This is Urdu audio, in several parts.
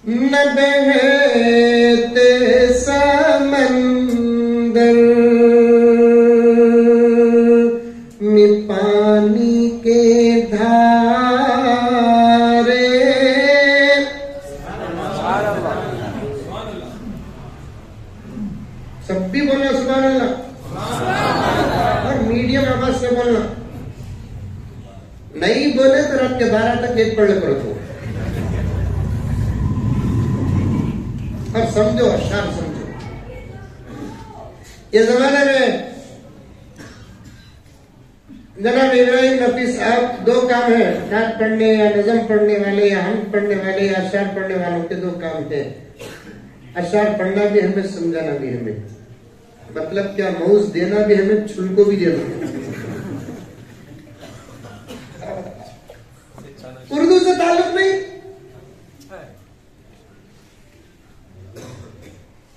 نہ بہتے سمندر میں پانی کے دھارے. سب بھی بولنا سبحان اللہ اور میڈیم آواز سے بولنا. نہیں بولے تو رات کے 12 تک ایک پڑھ لے پڑھو اور سمجھو اشعار سمجھو. یہ زمانے میں جناب ابراہیم نفیس صاحب دو کام ہیں, نعت پڑھنے یا نظم پڑھنے والے یا حمد پڑھنے والے یا اشعار پڑھنے والوں کے دو کام ہیں. اشعار پڑھنا بھی ہمیں, سمجھانا بھی ہمیں. مطلب کیا, موز دینا بھی ہمیں, چھل کو بھی دینا. اردو سے تعلق نہیں,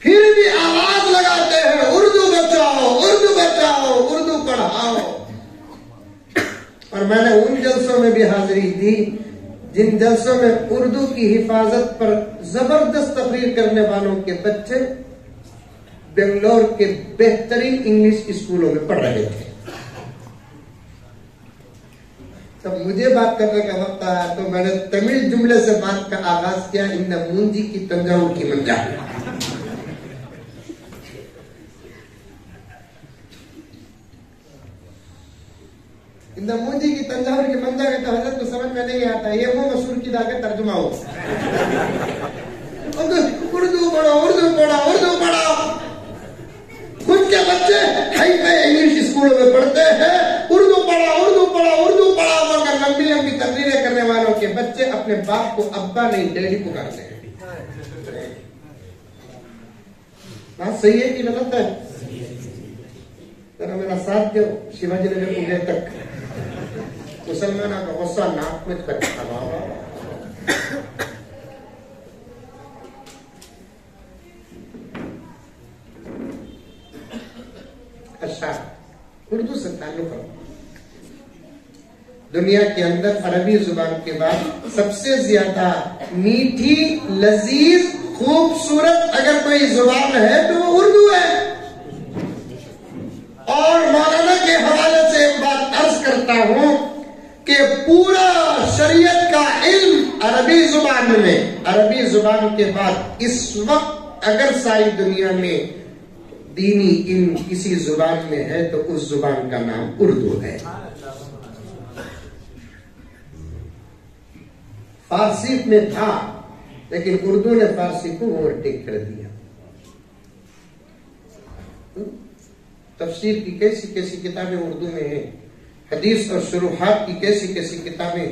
پھر بھی آواز لگاتے ہیں اردو بچاؤ, اردو بچاؤ, اردو پڑھاؤ. اور میں نے ان جلسوں میں بھی حاضری دی جن جلسوں میں اردو کی حفاظت پر زبردست تقریر کرنے والوں کے بچے بنگلور کے بہترین انگلش اسکولوں میں پڑھ رہے تھے. تب مجھے بات کرنے کا وقت آیا تو میں نے تمل جملے سے بات کا آغاز کیا, ان مونجی کی تنجاور کی منجا. ان مونجی کی تنجاور کی منجا کا حضرت کو سمجھ میں نہیں آتا. یہ وہ مسور کی دا کے ترجمہ ہو. اردو پڑھو, اردو پڑھو, اردو پڑھو. خود کے بچے ہائی فائی انگلش اسکولوں میں پڑھتے ہیں اردو پڑھا, اردو پڑھا, اردو پڑھا, مگر لمبی لمبی تقریریں کرنے والوں کے بچے اپنے باپ کو ابا نہیں ڈیڈی پکارتے ہیں. بات صحیح ہے کہ غلط ہے؟ ذرا میرا ساتھ دو. شیواجی نگر پونے تک مسلمانوں کا غصہ ناک میں کرتا. اشعار اردو سے تعلق ہے. دنیا کے اندر عربی زبان کے بعد سب سے زیادہ میٹھی, لذیذ, خوبصورت اگر کوئی زبان ہے تو وہ اردو ہے. اور مولانا کے حوالے سے ایک بات عرض کرتا ہوں کہ پورا شریعت کا علم عربی زبان میں, عربی زبان کے بعد اس وقت اگر ساری دنیا میں دینی علم کسی زبان میں ہے تو اس زبان کا نام اردو ہے. فارسی میں تھا لیکن اردو نے فارسی کو اوورٹیک کر دیا. تفسیر کی کیسی کیسی کتابیں اردو میں ہیں, حدیث اور شروحات کی کیسی کیسی کتابیں,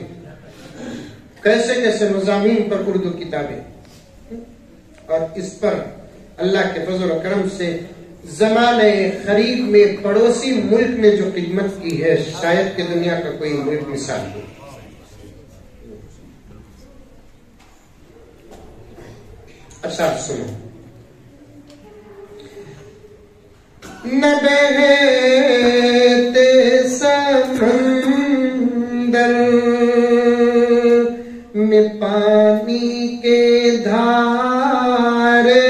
کیسے کیسے مضامین پر اردو کتابیں. اور اس پر اللہ کے فضل و کرم سے زمانے قریب میں پڑوسی ملک نے جو خدمت کی ہے شاید کہ دنیا کا کوئی ملک مثال ہو. اشعار سنو. نہ بہتے سمندر میں پانی کے دھارے.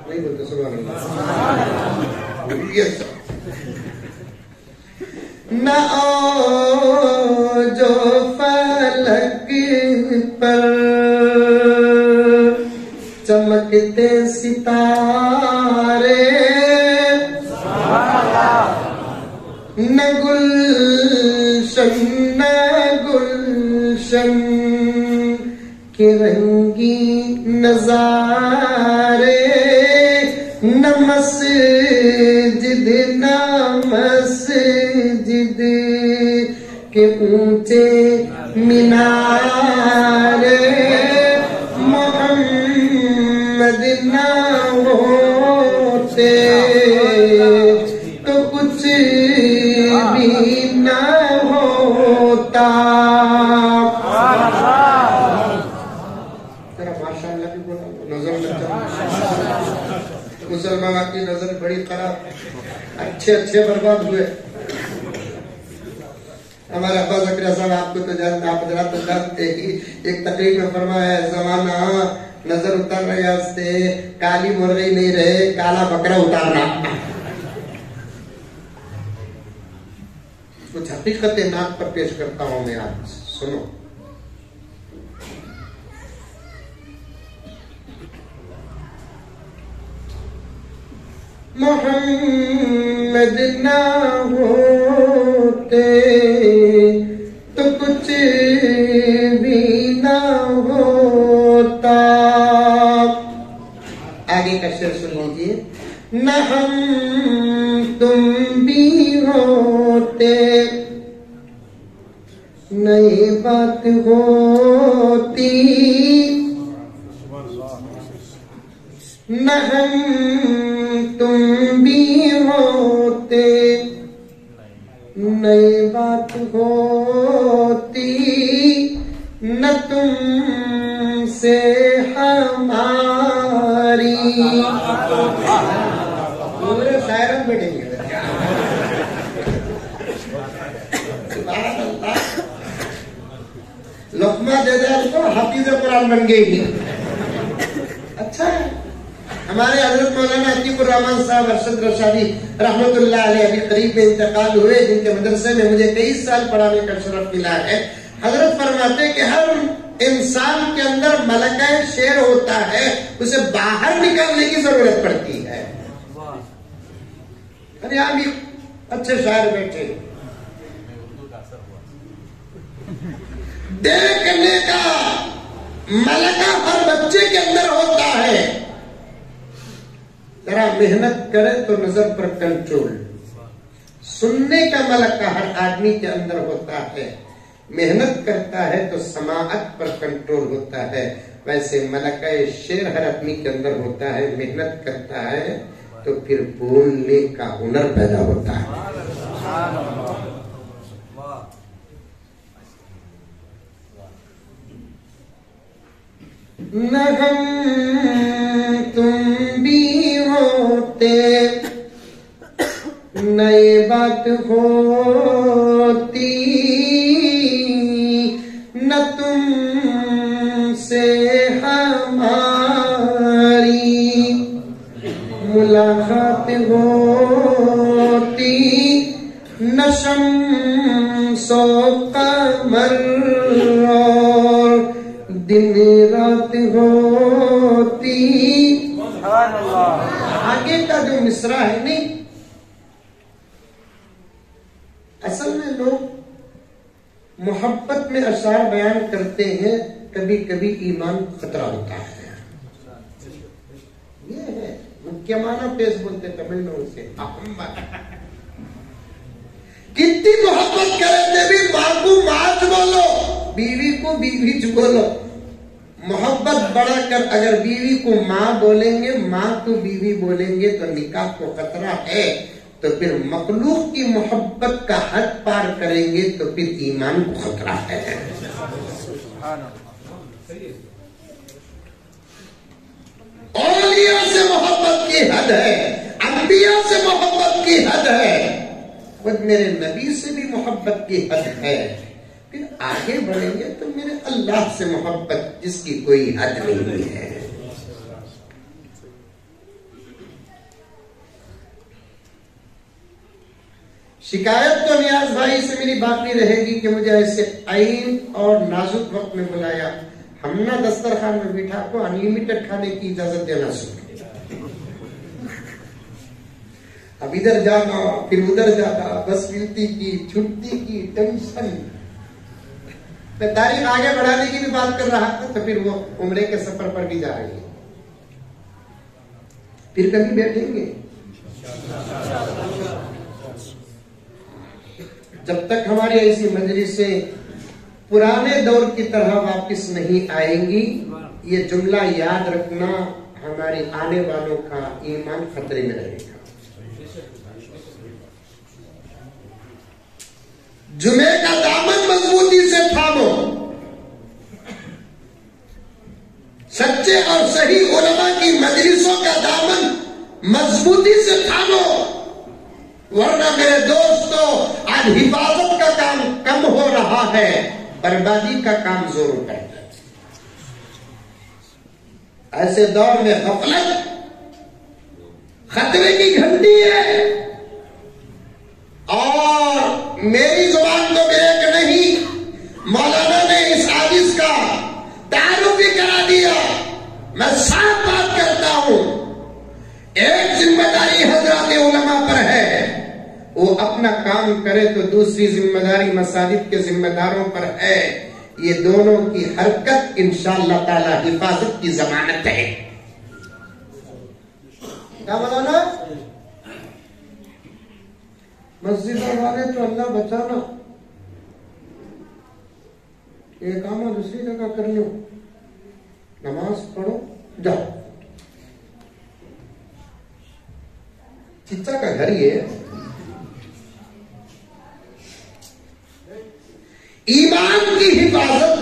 نہیں بولتے سبحان اللہ. نہ جو فلک پر چمکتے ستارے, نہ گلشن کے رنگی نظارے, نہ مسجد کے اونچے مینارے, محمد نہ ہوتے تو کچھ بھی نہ ہوتا. ماشاء اللہ بھی بولا, نظر مسلمان کی نظر بڑی خراب, اچھے برباد ہوئے. ہمارے ابا زکریا صاحب آپ کو تو جانتے، آپ حضرات تو جانتے ہی، ایک تقریر میں فرمایا ہے زمانہ نظر اتر رہے ہستے، کالی مرغی نہیں رہے کالا بکرا اتارنا۔ کچھ حقیقت نعت پر پیش کرتا ہوں میں، آپ سنو۔ محمد نہ ہوتے تو کچھ بھی نہ ہوتا۔ آگے کا شعر سن لیجیے۔ نہ ہم تم بھی ہوتے نئی بات ہوتی، نہ ہم تم بھی ہوتے نئی بات ہوتی، نہ تم سے ہماری۔ پورے شاعروں بیٹھیں گے۔ لقمہ دے دے تو حافظ قرآن بن گئی۔ اچھا ہے، ہمارے حضرت مولانا عتیق الرحمان صاحب ارشد رشادی رحمت اللہ علیہ ابھی قریب میں انتقال ہوئے، جن کے مدرسے میں مجھے 23 سال پڑھانے کا شرف ملا ہے۔ حضرت فرماتے کہ ہر انسان کے اندر ملکہ شعر ہوتا ہے، اسے باہر نکالنے کی ضرورت پڑتی ہے۔ یہاں بھی اچھے شاعر بیٹھے، دیکھنے کا ملکہ ہر بچے کے اندر ہوتا ہے، ذرا محنت کرے تو نظر پر کنٹرول۔ سننے کا ملکہ ہر آدمی کے اندر ہوتا ہے، محنت کرتا ہے تو سماعت پر کنٹرول ہوتا ہے۔ ویسے ملکہ شعر ہر آدمی کے اندر ہوتا ہے، محنت کرتا ہے تو پھر بولنے کا ہنر پیدا ہوتا ہے۔ نہ ہم تم بھی ہوتے نئی بات ہوتی، نہ تم سے ہماری ملاقات ہوتی، نہ شمس و قمر اور دن رات ہوتی۔ آگے کا جو مصرع ہے نہیں، اصل میں لوگ محبت میں اشعار بیان کرتے ہیں، کبھی کبھی ایمان خطرہ ہوتا ہے۔ یہ ہے کیا معنی پیش بولتے تمل میں اسے، کتنی محبت کرتے بھی ماں کو ماں بولو، بیوی کو بیوی بولو۔ محبت بڑھا کر اگر بیوی کو ماں بولیں گے، ماں کو بیوی بولیں گے تو نکاح کو خطرہ ہے، تو پھر مخلوق کی محبت کا حد پار کریں گے تو پھر ایمان کو خطرہ ہے۔ اولیاء سے محبت کی حد ہے، انبیاء سے محبت کی حد ہے، خود میرے نبی سے بھی محبت کی حد ہے، پھر آگے بڑھیں گے تو میرے اللہ سے محبت جس کی کوئی حد نہیں ہے۔ شکایت تو نیاز بھائی سے میری باقی رہے گی کہ مجھے ایسے عین اور نازک وقت میں بلایا، ہم نہ دسترخوان میں بٹھا کو انلیمیٹڈ کھانے کی اجازت دینا سکتے، اب ادھر جانا پھر ادھر جانا، بس ملتی کی چھٹی کی ٹینشن۔ میں تاریخ آگے بڑھانے کی بھی بات کر رہا تھا تو پھر وہ عمرے کے سفر پر بھی جا رہی ہے، پھر کبھی بیٹھیں گے جب تک ہماری ایسی مجلسیں پرانے دور کی طرح واپس نہیں آئیں گی۔ یہ جملہ یاد رکھنا، ہمارے آنے والوں کا ایمان خطرے میں رہے گا۔ جمعے کا دامن مضبوطی سے تھامو، سچے اور صحیح علماء کی مجلسوں کا دامن مضبوطی سے تھامو، ورنہ میرے دوستوں آج حفاظت کا کام کم ہو رہا ہے، بربادی کا کام زور اٹھائے. ایسے دور میں غفلت خطرے کی گھنٹی ہے. اور میری زبان تو بریک نہیں، مولانا نے اس حدیث کا تعارف بھی کرا دیا. میں صاف بات کرتا ہوں، ایک ذمہ داری حضرات علماء پر ہے، وہ اپنا کام کرے تو دوسری ذمہ داری مساجد کے ذمہ داروں پر ہے. یہ دونوں کی حرکت انشاءاللہ تعالی حفاظت کی ضمانت ہے. کیا مولانا؟ مسجد والے تو اللہ بچانا، یہ کام دوسری جگہ کر لو، نماز پڑھو جاؤ. چچا کا گھر یہ ایمان کی حفاظت،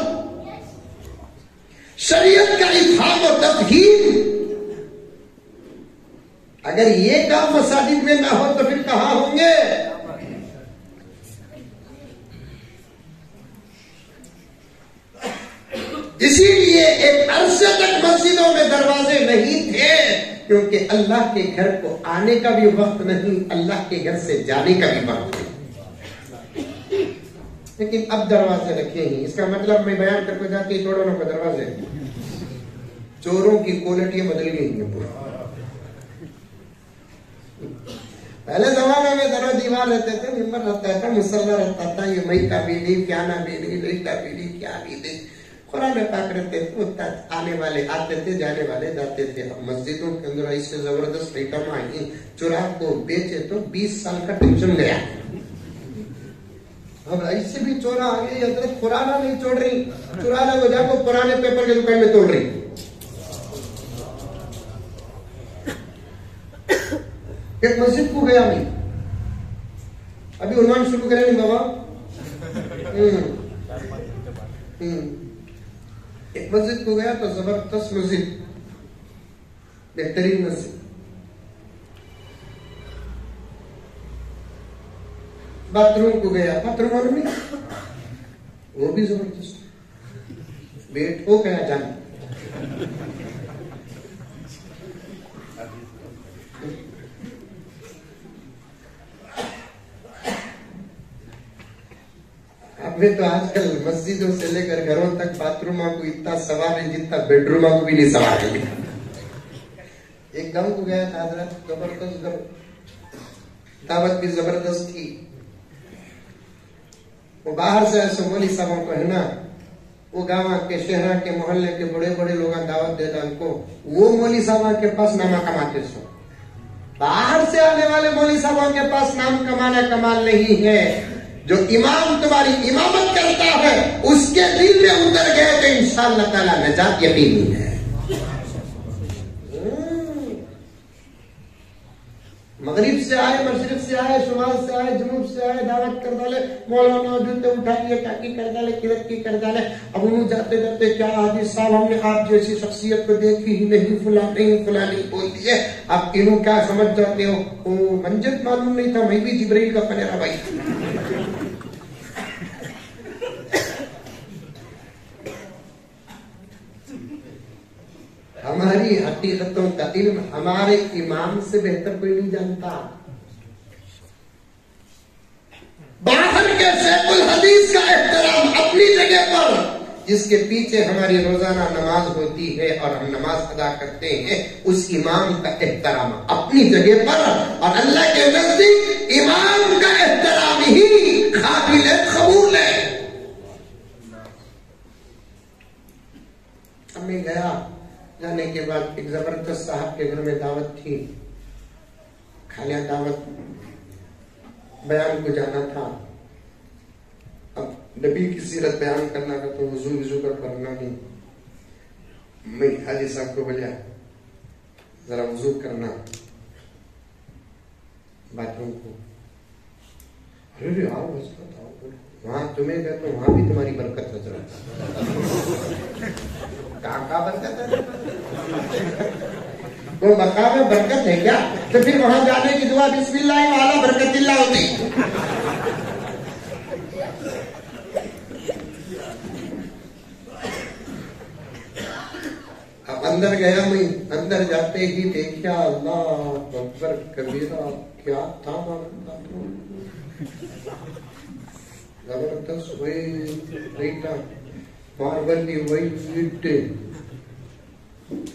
شریعت کا افہام و تفہیم، اگر یہ کام مساجد میں نہ ہو تو پھر کہاں ہوں گے؟ اسی لیے ایک عرصے تک مسجدوں میں دروازے نہیں تھے، کیونکہ اللہ کے گھر کو آنے کا بھی وقت نہیں، اللہ کے گھر سے جانے کا بھی وقت نہیں. لیکن اب دروازے رکھے ہی، اس کا مطلب میں بیان کر کے جاتی توڑوں کو دروازے. چوروں کی کوالٹیاں بدل گئی ہیں. پہلے زمانے میں درو دیوار رہتے تھے، ممبر رہتا تھا، مسلح رہتا تھا، یہ مئی کا بھی نہیں، پیانا بھی نہیں، لئی کا بھی نہیں، کیا بھی نہیں، قرآن پاک رہتے تھے. آنے والے آتے تھے، جانے والے جاتے تھے. اب مسجدوں کے اندر ایسے زبردست آئٹم آئی، چراغ کو بیچے تو 20 سال کا ٹینشن گیا. اب ایسے بھی چورا آ گئی، حضرت پرانا نہیں چھوڑ رہی، چرانا کو جا کو پرانے پیپر کے دکان میں توڑ رہی. ایک مسجد کو گیا نہیں، ابھی عنوان شروع کرے نہیں بابا. ایک مسجد کو گیا تو زبردست مسجد، بہترین مسجد. باتھ روم کو گیا، باتھ روم میں وہ بھی زبردست، بیٹ ہو گیا جان. ابھی تو آج کل مسجدوں سے لے کر گھروں تک باتھ روموں کو اتنا سوار ہے جتنا بیڈ روموں کو بھی نہیں سوار ہے. ایک گاؤں کو گیا تھا حضرت، زبردست گاؤں، دعوت بھی زبردست تھی. وہ باہر سے ایسے مولی صاحبوں کو ہے نا، وہ گاؤں کے شہر کے محلے کے بڑے بڑے لوگ دعوت دیتا ان کو، وہ مولی صاحب کے پاس نامہ کماتے سو. باہر سے آنے والے مولی صاحبوں کے پاس نام کمانا کمال نہیں ہے. جو امام تمہاری امامت کرتا ہے اس کے دل میں اتر گئے تو انشاءاللہ تعالی نجات یقینی ہے. مغرب سے آئے، مشرق سے آئے، شمال سے آئے، جنوب سے آئے، دعوت کر ڈالے، مولانا جوتے اٹھائیے، ٹاکی کر ڈالے، کلت کی کر ڈالے. اب انہوں جاتے جاتے کیا حاجی صاحب ہم نے آپ جیسی شخصیت کو دیکھی ہی نہیں، فلاں نہیں، فلاں نہیں بول دیے. اب انہوں کیا سمجھ جاتے ہو؟ او منجد معلوم نہیں تھا، میں بھی جبرائیل کا پنیرا بھائی. ہماری حقیقتوں کا علم ہمارے امام سے بہتر کوئی نہیں جانتا. باہر کے شیخ الحدیث کا احترام اپنی جگہ پر، جس کے پیچھے ہماری روزانہ نماز ہوتی ہے اور ہم نماز ادا کرتے ہیں، اس امام کا احترام اپنی جگہ پر، اور اللہ کے نزدیک امام کا احترام ہی قابل قبول ہے. ہمیں گیا، جانے کے بعد ایک زبردست صاحب کے گھر میں دعوت تھی، کھانے دعوت بیان کو جانا تھا. اب نبی کی سیرت بیان کرنا تھا تو وضو کا کرنا نہیں. میں حاجی صاحب کو بولیا ذرا وضو کرنا باتھ روم کو. ارے آؤ بس بتاؤ، وہاں تمہیں گئے تو وہاں بھی تمہاری برکت نظر آتا. کہاں برکت ہے؟ وہ مقام برکت ہے کیا؟ تو پھر وہاں جانے کی دعا بسم اللہ والا برکت اللہ ہوتی. اب اندر گیا میں، اندر جاتے ہی دیکھا اللہ اکبر کبیرہ، کیا تھا زبردست وہی ماربل کی وہی اینٹیں،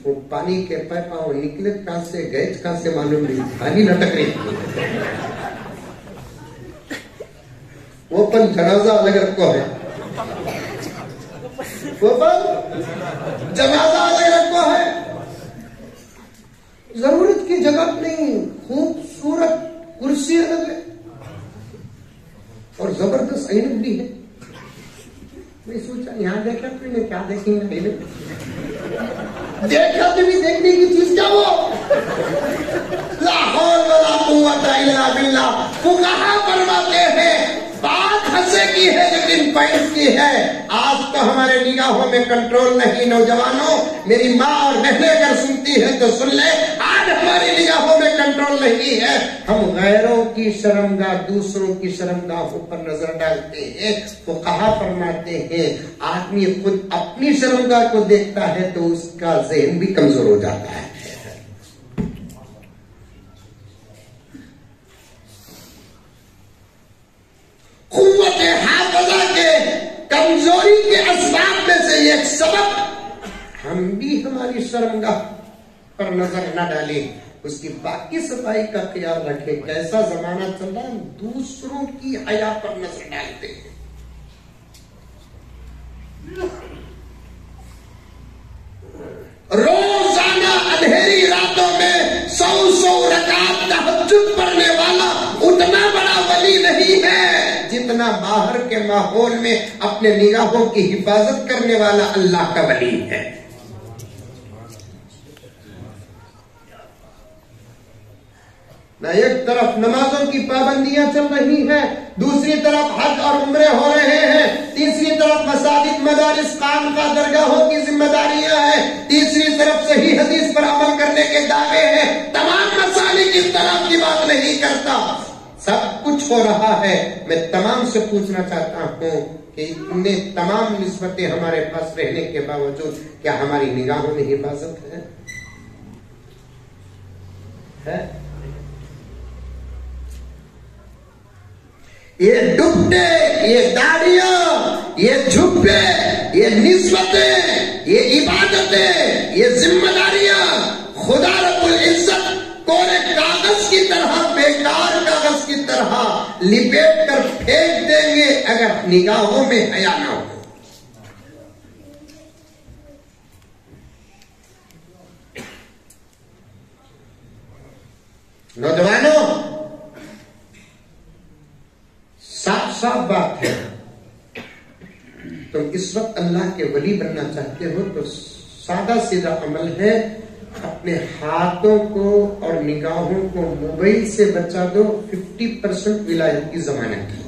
وہ پانی کے پائپ وہ نکلے کہاں سے گئے کہاں سے معلوم نہیں، پانی لٹک رہی. وہ پن جنازہ الگ رکھو ہے، وہ پن جنازہ الگ رکھو ہے. ضرورت کی جگہ نہیں، خوبصورت کرسی الگ ہے اور زبردست اینک بھی ہے. میں سوچا یہاں دیکھا تو نے کیا دیکھیں گے، دیکھا تو بھی دیکھنے کی چیز کیا وہ لا حول ولا قوت الا باللہ. فقہا فرماتے ہیں بات ہنسے کی ہے لیکن پوائنٹ کی ہے. آج تو ہمارے نگاہوں میں کنٹرول نہیں. نوجوانوں میری ماں اور بہنیں اگر سنتی ہے تو سن لے، آج ہماری نگاہوں میں کنٹرول نہیں ہے. ہم غیروں کی شرمگاہ، دوسروں کی شرمگاہوں پر نظر ڈالتے ہیں. فقہا فرماتے ہیں آدمی خود اپنی شرمگاہ کو دیکھتا ہے تو اس کا ذہن بھی کمزور ہو جاتا ہے. قوت حافظہ کے کمزوری کے اسباب میں سے ایک سبب ہم بھی ہماری شرمگاہ پر نظر نہ ڈالیں، اس کی باقی صفائی کا خیال رکھیں. کیسا زمانہ چل رہا ہے، دوسروں کی حیا پر نظر ڈالتے ہیں. روزانہ اندھیری راتوں میں 100 رکعت تہجد پڑھنے والا اتنا بڑا ولی نہیں ہے جتنا باہر کے ماحول میں اپنے نگاہوں کی حفاظت کرنے والا اللہ کا ولی ہے. نہ ایک طرف نمازوں کی پابندیاں چل رہی ہیں، دوسری طرف حج اور عمرے ہو رہے ہیں، تیسری طرف مساجد مدارس خانقاہ درگاہوں کی ذمہ داریاں ہیں، تیسری طرف صحیح حدیث پر عمل کرنے کے دعوے ہیں. تمام مسالک اس طرح کی بات نہیں کرتا، سب کچھ ہو رہا ہے. میں تمام سے پوچھنا چاہتا ہوں کہ انہیں تمام نسبتیں ہمارے پاس رہنے کے باوجود کیا ہماری نگاہوں میں حفاظت ہے؟ یہ ڈبے، یہ داڑیاں، یہ جھبے، یہ نسبتیں، یہ عبادتیں، یہ ذمہ داریاں خدا رب العزت کورے کاغذ کی طرح، بیکار کاغذ کی طرح لپیٹ کر پھینک دیں گے اگر نگاہوں میں حیا نہ ہو. نوجوانوں صاف بات ہے، تم اس وقت اللہ کے ولی بننا چاہتے ہو تو سادہ سیدھا عمل ہے، اپنے ہاتھوں کو اور نگاہوں کو موبائل سے بچا دو. 50% ولایت کی ضمانت کی.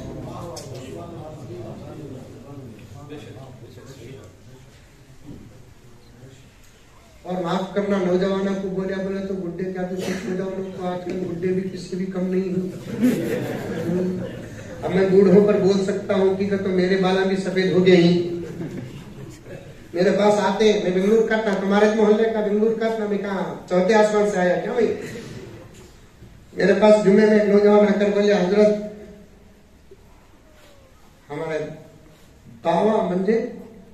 اور معاف کرنا نوجوانوں کو بولے تو گڈے کیا تو نوجوانوں کو آج کل گڈے بھی کس سے بھی کم نہیں ہوں. اب میں بوڑھوں پر بول سکتا ہوں کہ تو میرے بالا بھی سفید ہو گئے ہی. میرے پاس آتے ہیں، میں بنگلور کا تھا، تمہارے محلے کا بنگلور کا تھا، میں کہا چوتھے آسمان سے آیا کیا بھائی. میرے پاس جمعے میں ایک نوجوان آ کر بولے حضرت ہمارے باوا منجے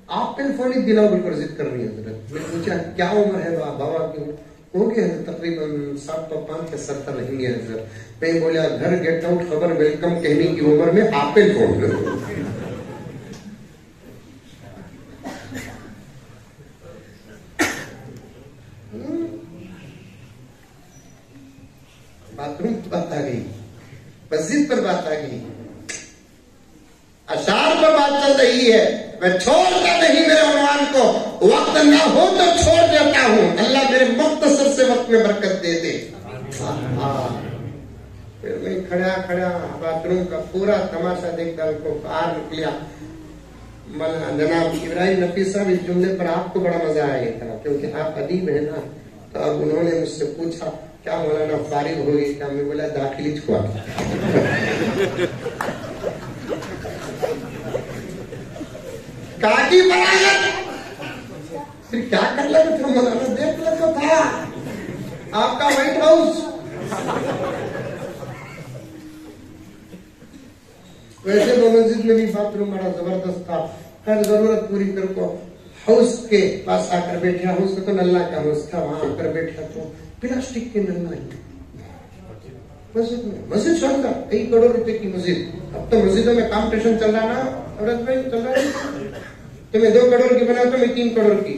آپ ٹیلیفونک دلاؤ بالکل ضد کر رہی ہے حضرت. میں پوچھا کیا عمر ہے بابا کی؟ ہو گیا تقریباً 705 کے 70 رہیں گے حضرت. میں بولا گھر گیٹ آؤٹ خبر ویلکم کہنے کی عمر میں آپل فون کرو. باتھ روم پر بات آ گئی، مسجد پر بات آ گئی، اشعار پر بات چل رہی ہے. میں چھوڑتا نہیں میرے عنوان کو، وقت نہ ہو تو چھوڑ دیتا ہوں. اللہ میرے مختصر سے وقت میں برکت دے دے. پھر میں کھڑا باتھ روم کا پورا تماشا دیکھ کر کو باہر نکلیا. جناب ابراہیم نفیس صاحب اس جملے پر آپ کو بڑا مزہ آیا تھا کیونکہ آپ ادیب ہیں نا. تو اب انہوں نے مجھ سے پوچھا کیا مولانا فارغ ہو گئی کیا؟ میں بولا داخلی چھوا کاٹی پھر کیا کر لگا تھا مولانا؟ دیکھ لگا تھا آپ کا وائٹ ہاؤس. ویسے تو مسجد میں بھی باتھ روم بڑا زبردست تھا. ہر ضرورت پوری کر کو ہاؤس کے پاس آ کر بیٹھا. ہاؤس کا تو نلہ کا ہاؤس تھا, وہاں آ کر بیٹھا تو پلاسٹک کے نلہ ہی مسجد میں. مسجد شاندار, کئی کروڑ روپے کی مسجد. اب تو مسجدوں میں کمپٹیشن چل رہا نا عورت بھائی, چل رہا ہے. تو میں 2 کروڑ کی بناتا ہوں, میں 3 کروڑ کی.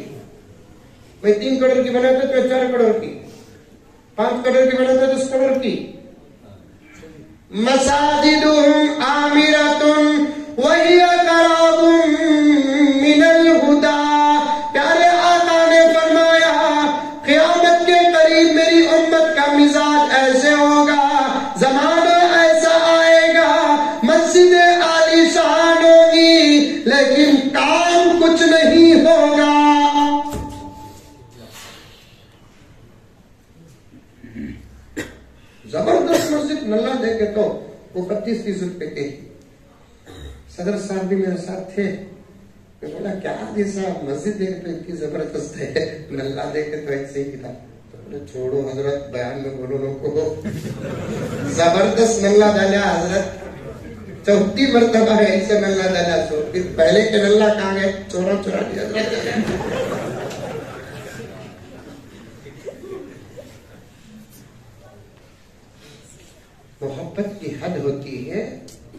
میں 3 کروڑ کی بناتا تو 4 کروڑ کی. 5 کروڑ کی بناتا 10 کروڑ کی. مساجدهم عامرة وهي قراب من الهدى. پیارے آقا نے فرمایا قیامت کے قریب میری امت کا مزاج ایسے ہوگا, زمانہ ایسا آئے گا, مسجدیں عالی شان ہوگی لیکن کام کچھ نہیں ہوگا. زبردست مسجد نلہ دے کے تو وہ 32-30 روپے کے. صدر صاحب بھی میرے ساتھ تھے. میں بولا کیا جی صاحب مسجد دے کے تو اتنی زبردست ہے, نلہ دے کے تو ایسے ہی تھا. تو بولے چھوڑو حضرت, بیان میں بولو لوگوں کو. زبردست نلہ ڈالا حضرت, 34 مرتبہ ہے ایسے نلہ ڈالا. سو پھر پہلے کے نلہ کہاں گئے, چورا دیا حضرت. محبت کی حد ہوتی ہے.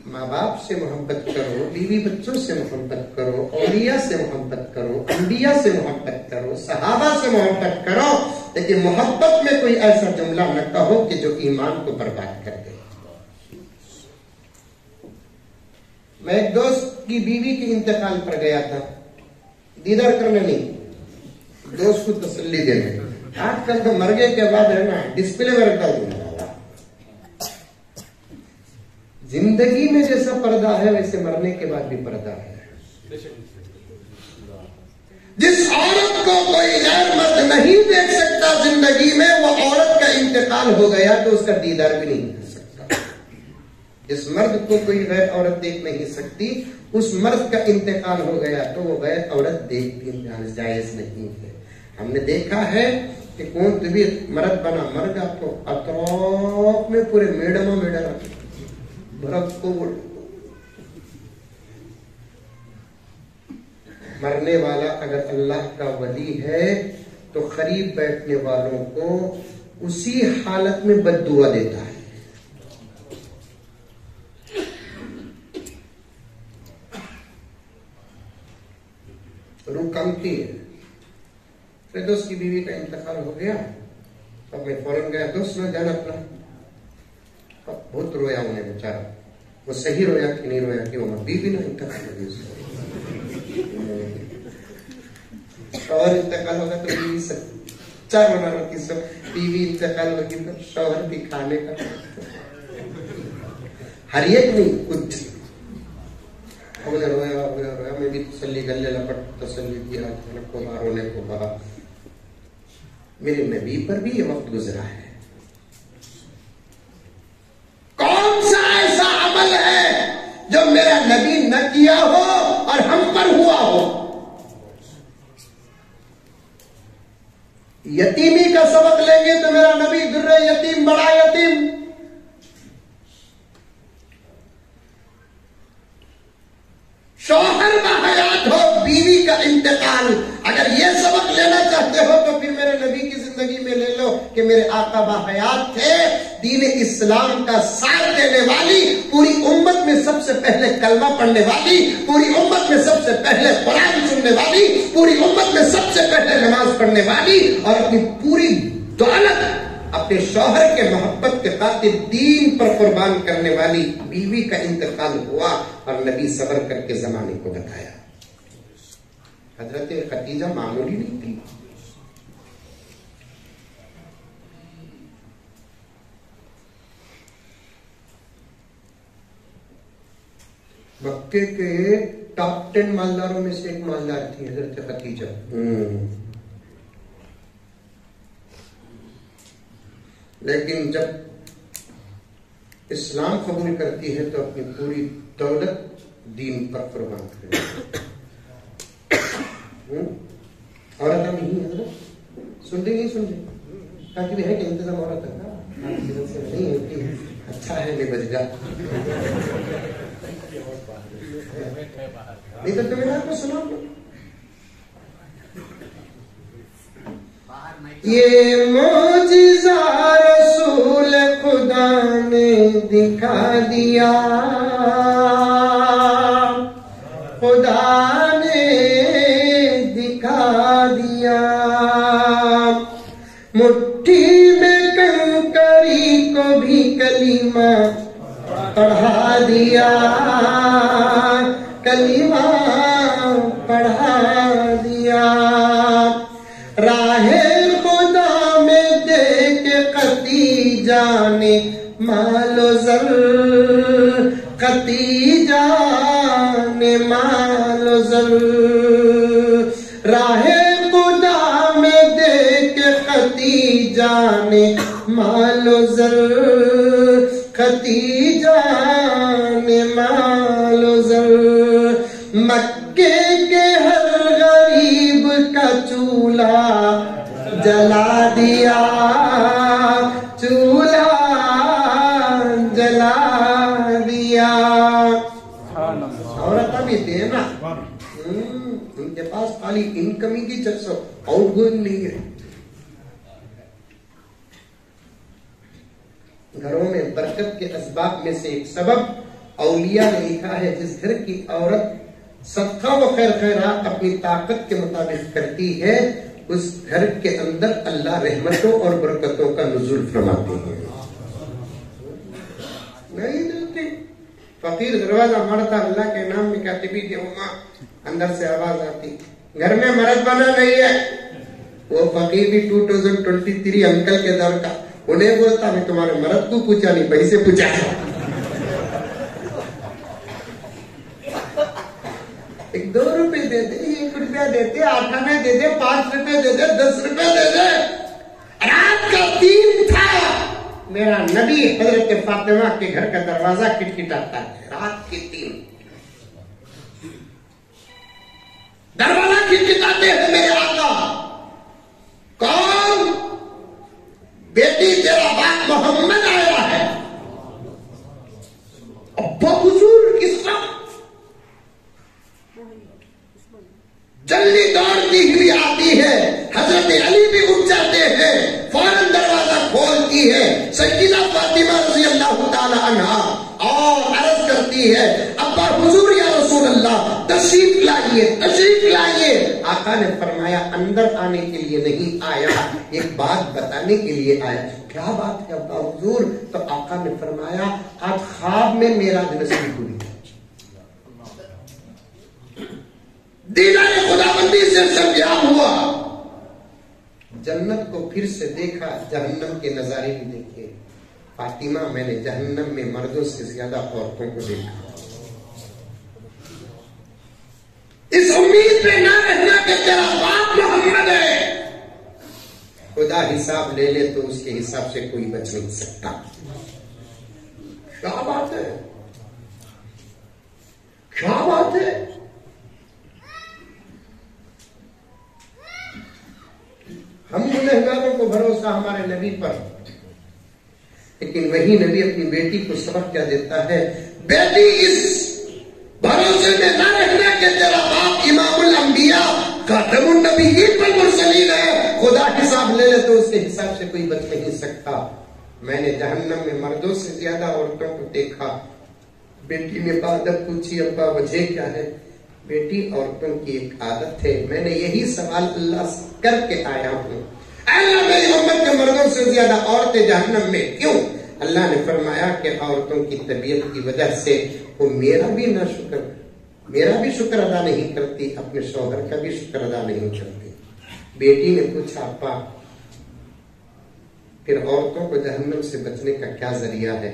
ماں باپ سے محبت کرو, بیوی بچوں سے محبت کرو, اولیاء سے محبت کرو, انبیاء سے محبت کرو, صحابہ سے محبت کرو, لیکن محبت میں کوئی ایسا جملہ نہ کہو کہ جو ایمان کو برباد کر دے. میں ایک دوست کی بیوی کے انتقال پر گیا تھا, دیدار کرنے نہیں, دوست کو تسلی دینے. آج کل تو مرگے کے بعد ہے نا ڈسپلے میں رکھا ہوں. زندگی میں جیسا پردہ ہے ویسے مرنے کے بعد بھی پردہ ہے. جس عورت کو کوئی غیر مرد نہیں دیکھ سکتا زندگی میں, وہ عورت کا انتقال ہو گیا تو اس کا دیدار بھی نہیں کر سکتا. جس مرد کو کوئی غیر عورت دیکھ نہیں سکتی, اس مرد کا انتقال ہو گیا تو وہ غیر عورت دیکھ بھی جائز نہیں ہے. ہم نے دیکھا ہے کہ کون بھی مرد بنا مر گا تو اطراف میں پورے میڈم برف کو مرنے والا اگر اللہ کا ولی ہے تو قریب بیٹھنے والوں کو اسی حالت میں بد دعا دیتا ہے. روح کمتی ہے. پھر دوست کی بیوی کا انتقال ہو گیا, اب میں فوراً گیا, دوست نہ جانا اپنا. بہت رویا انہیں بیچارہ, وہ صحیح رویا کہ نہیں رویا کہ وہ بیوی نہ انتقال ہو گئی. شوہر انتقال ہوگا تو بیوی سب چار بنا رہتی, سب بیوی انتقال ہوگی تو شوہر بھی کھانے کا ہر ایک نہیں کچھ. رویا میں بھی تسلی گلے لپٹ تسلی دیا, رونے کو کہا میرے نبی پر بھی یہ وقت گزرا ہے. کون سا ایسا عمل ہے جو میرا نبی نہ کیا ہو اور ہم پر ہوا ہو؟ یتیمی کا سبق لیں گے تو میرا نبی در یتیم, بڑا یتیم. شوہر کا حیات ہو, بیوی کا انتقال. اگر یہ سبق لینا چاہتے ہو تو پھر میرے نبی کی زندگی میں لے لو کہ میرے آقا با حیات تھے, دین اسلام کا ساتھ دینے والی, پوری امت میں سب سے پہلے کلمہ پڑھنے والی, پوری امت میں سب سے پہلے قرآن سننے والی, پوری امت میں سب سے پہلے نماز پڑھنے والی, اور اپنی پوری دولت اپنے شوہر کے محبت کے خاطر دین پر قربان کرنے والی بیوی کا انتقال ہوا اور نبی صبر کر کے زمانے کو بتایا. حضرت خدیجہ معمولی نہیں تھی. مکے کے ٹاپ 10 مالداروں میں سے ایک مالدار تھی حضرت خدیجہ. لیکن جب اسلام قبول کرتی ہے تو اپنی پوری دولت دین پر قربان کرے. عورت ہم نہیں حضرت سن رہی نہیں سن رہی تاکہ بھی ہے کہ انتظام عورت کا نہیں ہوتی. اچھا ہے میں بچ گیا نہیں تو تمہیں آپ کو سنا. یہ معجزہ رسول خدا نے دکھا دیا, خدا نے دکھا دیا. مٹھی میں کنکری کو بھی کلمہ پڑھا دیا, کلمہ پڑھا دیا. راہ خدا میں دیکھ ختیجہ نے مال و زر, ختیجہ نے مال و زر. راہ خدا میں دیکھ ختیجہ نے مال و زر, ختیجہ نے مال و زر. مکے کے ہر غریب کا چولہا جلا دیا, چولہا جلا دیا. عورتیں بھی تھے نا, ان کے پاس خالی انکم کی چرچ آؤٹ گوئنگ نہیں ہے. گھروں میں برکت کے اسباب میں سے ایک سبب اولیاء نے لکھا ہے, جس گھر کی عورت صدقہ و خیر خیرات اپنی طاقت کے مطابق کرتی ہے, اس گھر کے اندر اللہ رحمتوں اور برکتوں کا نزول فرماتے ہیں. نہیں ملتی. فقیر دروازہ مارتا, اللہ کے نام میں کہتے بھی اندر سے آواز آتی, گھر میں مرد بنا نہیں ہے. وہ فقیر بھی 2023 انکل کے دور کا, انہیں بولتا میں تمہارے مرد کو پوچھا نہیں, پیسے پوچھا. ایک 2 روپے دے دے, 1 روپیہ دیتے, 8 آنے دے دے, 5 روپے دے دے, 10 روپے دے دے. رات کا 3 تھا, میرا نبی حضرت فاطمہ کے گھر کا دروازہ کٹکھٹاتا ہے. رات کے 3 دروازہ کٹکھٹاتے ہیں میرے آقا. کون؟ بیٹی تیرا باپ محمد آیا ہے. ابا حضور کس طرح جلدی دوڑتی ہوئی آتی ہے. حضرت علی بھی اٹھ جاتے ہیں, فوراً دروازہ کھولتی ہے سیدہ فاطمہ رضی اللہ تعالی عنہا, اور عرض کرتی ہے ابا حضور یا رسول اللہ تشریف لائیے, تشریف لائیے. آقا نے فرمایا اندر آنے کے لیے نہیں آیا, ایک بات بتانے کے لیے آیا. کیا بات ہے ابا حضور؟ تو آقا نے فرمایا آج خواب میں میرا نصیب ہوئی, دیدار خداوندی سے سرگرم ہوا, جنت کو پھر سے دیکھا, جہنم کے نظارے بھی دیکھے. فاطمہ میں نے جہنم میں مردوں سے زیادہ عورتوں کو دیکھا. اس امید پہ نہ رہنا کہ تیرا باپ محمد ہے, خدا حساب لے لے تو اس کے حساب سے کوئی بچ نہیں سکتا. کیا بات ہے, کیا بات ہے. ہم گنہگاروں کو بھروسہ ہمارے نبی پر, لیکن وہی نبی اپنی بیٹی کو سبق کیا دیتا ہے, بیٹی اس بھروسے میں نہ رہنا کہ تیرا باپ امام الانبیاء خاتم النبیین والمرسلین ہے, خدا حساب لے لے تو اس کے حساب سے کوئی بچ نہیں سکتا. میں نے جہنم میں مردوں سے زیادہ عورتوں کو دیکھا. بیٹی نے بادت پوچھی ابا وجہ کیا ہے؟ بیٹی عورتوں کی ایک عادت ہے, میں نے یہی سوال اللہ سے کر کے آیا ہوں, اللہ میری امت کے مردوں سے زیادہ عورتیں جہنم میں کیوں؟ اللہ نے فرمایا کہ عورتوں کی طبیعت کی وجہ سے وہ میرا بھی شکر ادا نہیں کرتی, اپنے شوہر کا بھی شکر ادا نہیں کرتی. بیٹی نے پوچھا ابا پھر عورتوں کو جہنم سے بچنے کا کیا ذریعہ ہے؟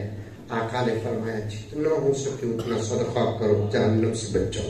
آقا نے فرمایا جتنا ہو سکے اتنا صدقہ کرو, جہنم سے بچ جاؤ.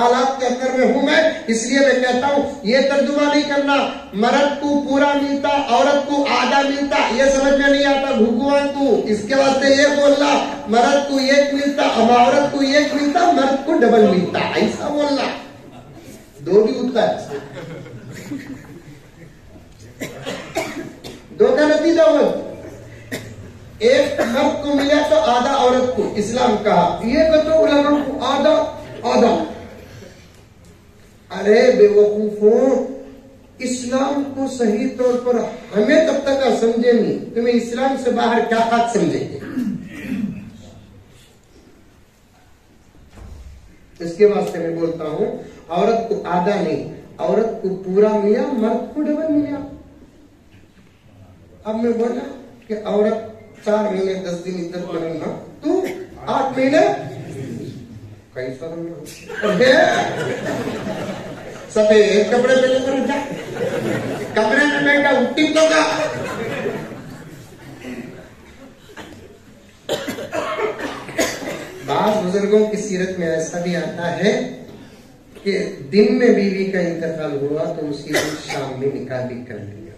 حالات کے اندر میں ہوں میں، اس لیے میں کہتا ہوں یہ ترجمہ نہیں کرنا مرد کو پورا ملتا عورت کو آدھا ملتا، یہ سمجھ میں نہیں آتا بھگوان کو، اس کے واسطے یہ بولنا مرد کو ایک ملتا عورت کو ایک ملتا مرد کو ڈبل ملتا، ایسا بولنا دو بھی ہوتا ہے، دو کا نتیجہ ہو، ایک مرد کو ملا تو آدھا عورت کو، اسلام کہا یہ بتو علماء کو آدھا آدھا۔ ارے بے وقوفوں، اسلام کو صحیح طور پر ہمیں تب تک سمجھے نہیں، تمہیں اسلام سے باہر کیا بات سمجھیں گے؟ اس کے واسطے میں بولتا ہوں عورت کو آدھا نہیں، عورت کو پورا ملا مرد کو ڈبل ملا۔ اب میں بولا کہ عورت 4 مہینے 10 دن عدت میں رہنا، تو 8 مہینے کیسا رہنا؟ سفید کپڑے پہلے کر جا، کمرے میں بیٹھا اٹھی تو گا۔ بعض بزرگوں کی سیرت میں ایسا بھی آتا ہے کہ دن میں بیوی کا انتقال ہوا تو اسی دن شام میں نکاح بھی کر لیا،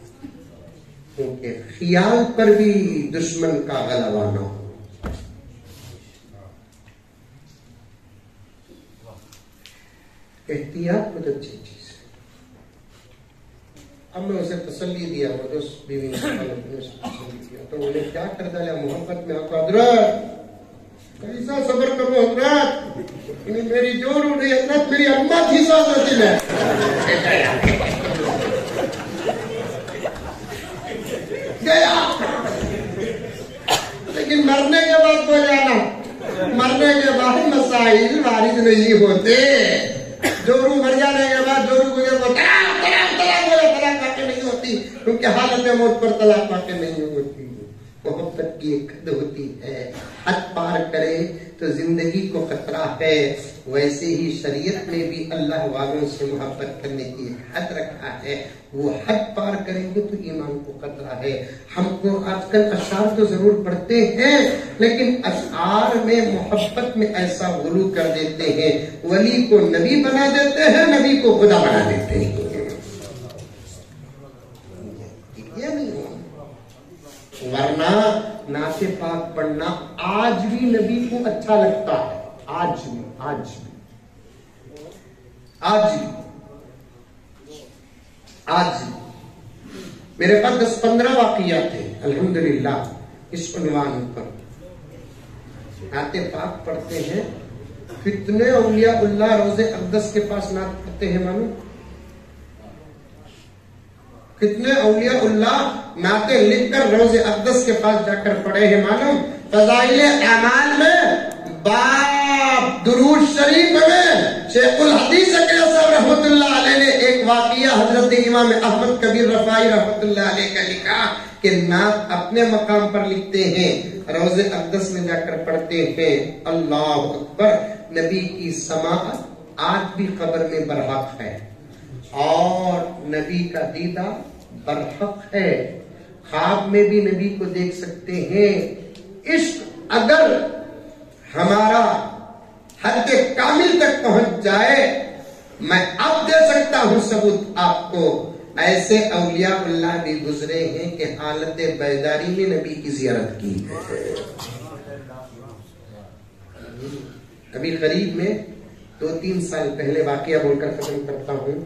کیونکہ خیال پر بھی دشمن کا غلبہ نہ ہو۔ احتیاط بہت اچھی چیز ہے۔ اب میں اسے تسلی دیا، وہ دوست بیوی نے تسلی دیا تو انہیں کیا کر دیا محبت میں، آپ حضرت کیسا صبر کرو حضرت، میری جور اڑ رہی حضرت، میری اماں تھی ساتھ ہوتی ہے گیا، لیکن مرنے کے بعد کو جانا، مرنے کے بعد مسائل وارد نہیں ہوتے، جورو مر جانے کے بعد جورو کو طلاق واقع نہیں ہوتی، کیونکہ حالت موت پر طلاق واقع نہیں ہوتی۔ محبت کی ایک حد ہوتی ہے، حد پار کرے تو زندگی کو خطرہ ہے، ویسے ہی شریعت میں بھی اللہ والوں سے محبت کرنے کی ایک حد رکھا ہے، وہ حد پار کریں گے تو ایمان کو خطرہ ہے۔ ہم کو آج کل اشعار تو ضرور پڑھتے ہیں، لیکن اشعار میں محبت میں ایسا غلو کر دیتے ہیں، ولی کو نبی بنا دیتے ہیں، نبی کو خدا بنا دیتے ہیں۔ یہ نہیں ہو، ورنہ نعت پاک پڑھنا آج بھی نبی کو اچھا لگتا ہے، آج بھی آج بھی آج بھی آج بھی میرے پاس 10-15 واقعات ہیں الحمدللہ اس عنوان پر۔ نعت پاک پڑھتے ہیں، کتنے اولیاء اللہ روز اقدس کے پاس نعت پڑھتے ہیں معلوم؟ کتنے اولیاء اللہ نعتیں لکھ کر روز اقدس کے پاس جا کر پڑھے ہیں معلوم؟ فضائل اعمال میں باب درود شریف میں شیخ الحدیث اکرم صاحب رحمت اللہ علیہ نے ایک واقعہ حضرت امام احمد کبیر رفاعی رحمت اللہ علیہ کا لکھا کہ نعت اپنے مقام پر لکھتے ہیں، روز اقدس میں جا کر پڑھتے ہیں۔ اللہ اکبر، نبی کی سماعت آج بھی قبر میں برحق ہے، اور نبی کا دیدار برحق ہے، خواب میں بھی نبی کو دیکھ سکتے ہیں۔ عشق اگر ہمارا حد کامل تک پہنچ جائے، میں اب دے سکتا ہوں ثبوت آپ کو، ایسے اولیاء اللہ بھی گزرے ہیں کہ حالت بیداری میں نبی کی زیارت کی ہے۔ ابھی قریب میں 2-3 سال پہلے واقعہ بول کر ختم کرتا ہوں،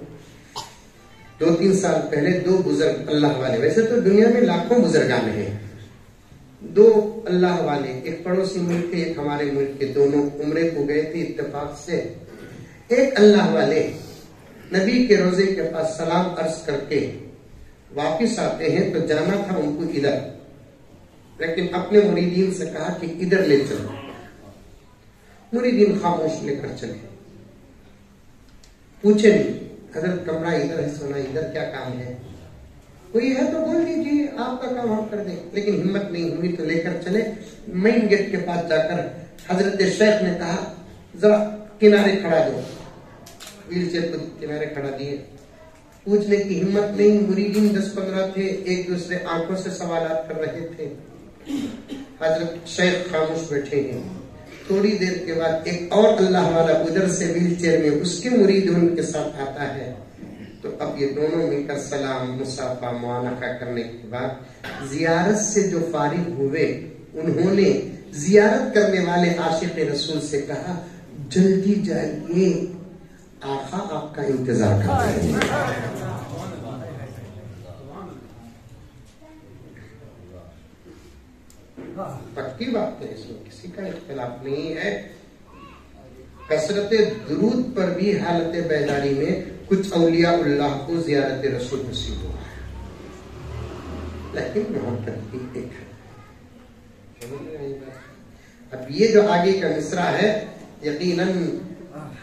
2-3 سال پہلے 2 بزرگ اللہ والے، ویسے تو دنیا میں لاکھوں بزرگان ہیں، 2 اللہ والے، ایک پڑوسی ملک کے ایک ہمارے ملک کے، دونوں عمرے کو گئے تھے اتفاق سے۔ ایک اللہ والے نبی کے روزے کے پاس سلام عرض کر کے واپس آتے ہیں تو جانا تھا ان کو ادھر، لیکن اپنے مریدین سے کہا کہ ادھر لے چلو، مریدین خاموش لے کر چلے، پوچھے نہیں حضرت کمرہ ادھر ہے، سونا ادھر، کیا کام ہے، کوئی ہے تو بول دیجیے، آپ کا کام ہم کر دیں، لیکن ہمت نہیں ہوئی تو لے کر چلے۔ مین گیٹ کے پاس جا کر حضرت شیخ نے کہا ذرا کنارے کھڑا دو، ویل چیئر کو کنارے کھڑا دیے، پوچھنے کی ہمت نہیں، مریدین 10-15 تھے، ایک دوسرے آنکھوں سے سوالات کر رہے تھے، حضرت شیخ خاموش بیٹھے ہیں، تھوڑی دیر کے بعد ایک اور اللہ والا ادھر سے ویل چیئر میں اس کے مرید ان کے ساتھ آتا ہے، تو اب یہ دونوں مل کر سلام مصافحہ معانقہ کرنے کے بعد زیارت سے جو فارغ ہوئے، انہوں نے زیارت کرنے والے عاشق رسول سے کہا جلدی جائیے، آقا آپ کا انتظار کر رہے ہیں۔ پکی بات ہے، اس میں کسی کا اختلاف نہیں ہے۔ کثرت درود پر بھی حالت بیداری میں کچھ اولیاء اللہ کو زیارت رسول نصیب ہوا ہے، لیکن محبت بھی ایک ہے۔ اب یہ جو آگے کا مصرع ہے، یقیناً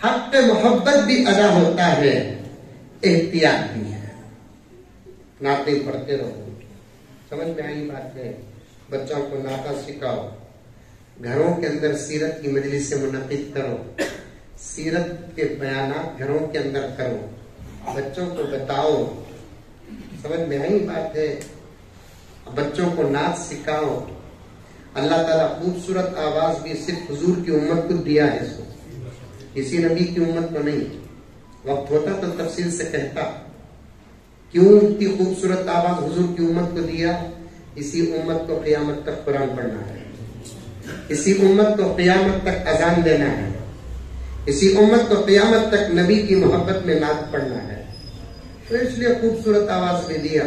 حق محبت بھی ادا ہوتا ہے، احتیاط بھی ہے۔ نعتیں پڑھتے رہو، سمجھ میں آئی بات ہے؟ بچوں کو نعتیں سکھاؤ، گھروں کے اندر سیرت کی مجلس سے منعقد کرو، سیرت کے بیانات گھروں کے اندر کرو، بچوں کو بتاؤ، سمجھ میں آئی بات ہے؟ بچوں کو نعت سکھاؤ۔ اللہ تعالیٰ خوبصورت آواز بھی صرف حضور کی امت کو دیا ہے، اس کو کسی نبی کی امت کو نہیں۔ وقت ہوتا تو تفصیل سے کہتا کیوں اتنی خوبصورت آواز حضور کی امت کو دیا۔ اسی امت کو قیامت تک قرآن پڑھنا ہے، اسی امت کو قیامت تک اذان دینا ہے، اسی امت کو قیامت تک نبی کی محبت میں نعت پڑھنا ہے، تو اس لیے خوبصورت آواز بھی دیا۔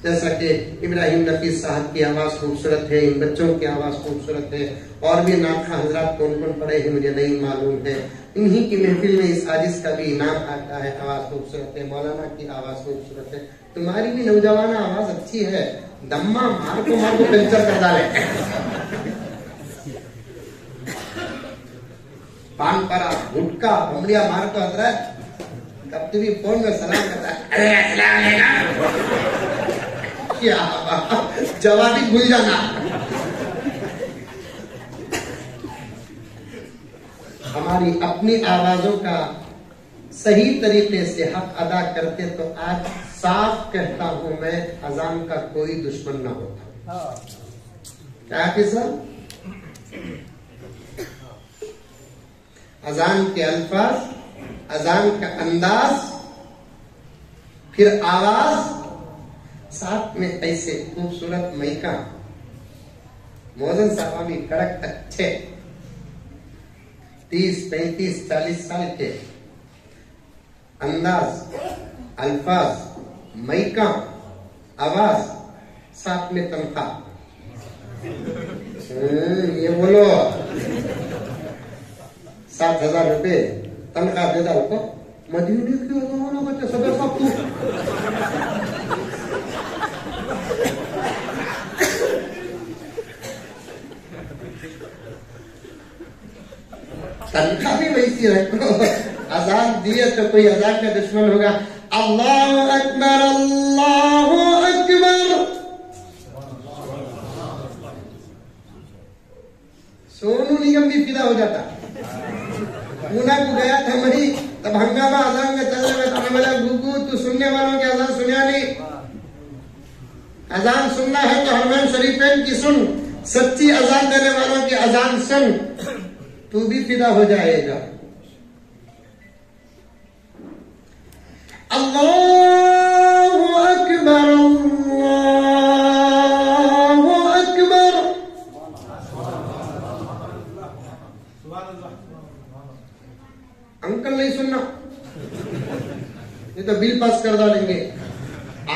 جیسا کہ ابراہیم نفیس صاحب کی آواز خوبصورت ہے، ان بچوں کی آواز خوبصورت ہے، اور بھی نعتخواں حضرات کون کون پڑھے ہیں مجھے نہیں معلوم ہے، انہی کی محفل میں اس عاجز کا بھی انعام آتا ہے۔ آواز خوبصورت ہے، مولانا کی آواز خوبصورت ہے، تمہاری بھی نوجوانہ آواز اچھی ہے، دمہ مار کو پنچر کر ڈالے۔ پان پرا گھٹکا بمڑیا مار کو حضرت کب بھی فون میں سلام کرتا ہے، کیا جوابی بھول جانا۔ ہماری اپنی آوازوں کا صحیح طریقے سے حق ادا کرتے تو آج صاف کہتا ہوں میں اذان کا کوئی دشمن نہ ہوتا۔ کیا قصہ؟ اذان کے الفاظ، اذان کا انداز، پھر آواز، ساتھ میں ایسے خوبصورت میکا، موزن صاحب بھی کڑک اچھے 30 35 40 سال کے، انداز، الفاظ، میکا، آواز، ساتھ میں تنخواہ۔ یہ بولو 7,000 روپے تنخواہ دے دو کو مدینے کی اذانوں کا صدر صاحب تو تنخواہ بھی ویسی رکھو، اذان دیے تو کوئی اذان کا دشمن ہوگا۔ اللہ اکبر اللہ اکبر، سونو نگم بھی فدا ہو جاتا۔ پونا کو گیا تھا مری، تب ہنگامہ اذان میں چل رہا تھا، بولا گگو تو سننے والوں کی اذان سنیا نہیں، اذان سننا ہے تو حرمین شریفین کی سن، سچی اذان دینے والوں کی اذان سن، تو بھی فدا ہو جائے گا۔ اللہ اکبر اللہ اکبر۔ انکل نہیں سننا، یہ تو بل پاس کر ڈالیں گے،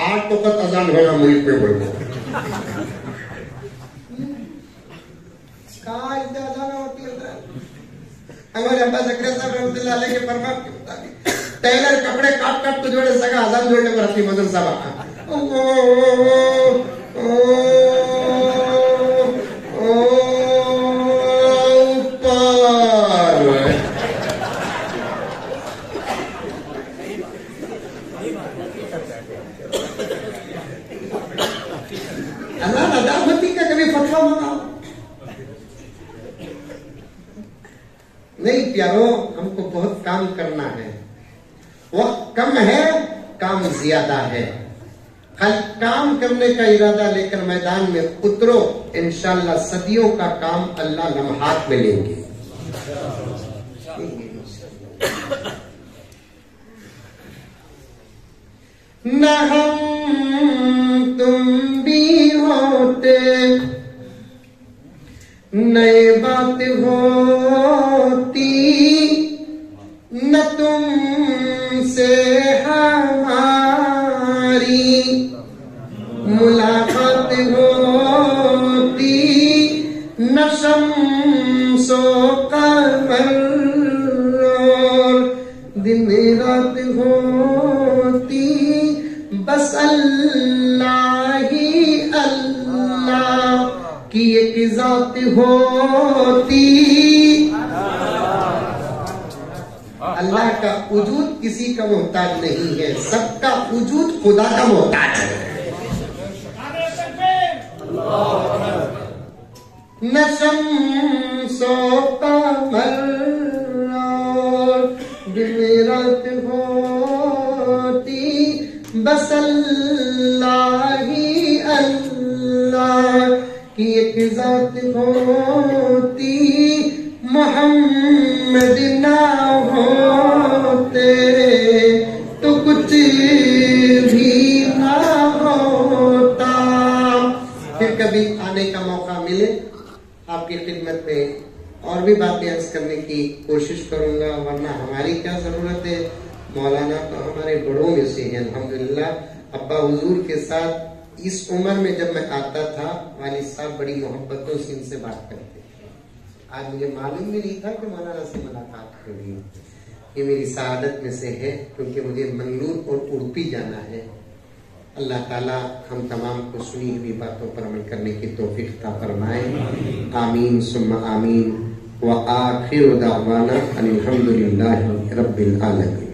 8 وقت اذان ہونا ملک میں بڑھ گیا۔ کہاں اس اذان ہوتی ہے؟ ہمارے ابا زکریا صاحب رحمۃ اللہ علیہ کے فرمان کے مطابق ٹیلر کپڑے کاٹ کاٹ کو جوڑے سگا اذان جوڑنے پر اپنی مدن صاحب اذان ادا ہوتی کا کبھی فتوا مانگا نہیں؟ پیارو، ہم کو بہت کام کرنا ہے، وقت کم ہے، کام زیادہ ہے۔ کام کرنے کا ارادہ لے کر میدان میں اترو، انشاءاللہ صدیوں کا کام اللہ لمحات میں لیں گے۔ نہ ہم تم بھی ہوتے نئے بات ہوتی نہ تم سے ہماری ملاقات ہوتی نہ شمس و قمر اور دن رات ہوتی بس اللہ ہی اللہ کی ایک ذات ہوتی. اللہ کا وجود کسی کا محتاج نہیں ہے، سب کا وجود خدا کا محتاج ہے. نہ شمس و قمر اور دن رات ہوتی بس اللہ ہی اللہ کی ایک ذات ہوتی. محمد نہ ہوتے تو کچھ بھی نہ ہوتا. پھر کبھی آنے کا موقع ملے آپ کی خدمت میں اور بھی باتیں عرض کرنے کی کوشش کروں گا، ورنہ ہماری کیا ضرورت ہے. مولانا تو ہمارے بڑوں میں سے ہیں الحمدللہ. ابا حضور کے ساتھ اس عمر میں جب میں آتا تھا والد صاحب بڑی محبتوں سے ان سے بات کرتے تھے. آج مجھے معلوم بھی نہیں تھا کہ مولانا سے ملاقات ہو رہی. یہ میری سعادت میں سے ہے کیونکہ مجھے منگلور اور اڑپی جانا ہے. اللہ تعالیٰ ہم تمام کو سنی ہوئی باتوں پر عمل کرنے کی توفیق عطا فرمائے. آمین ثم آمین. وآخر دعوانا ان الحمدللہ رب العالمین.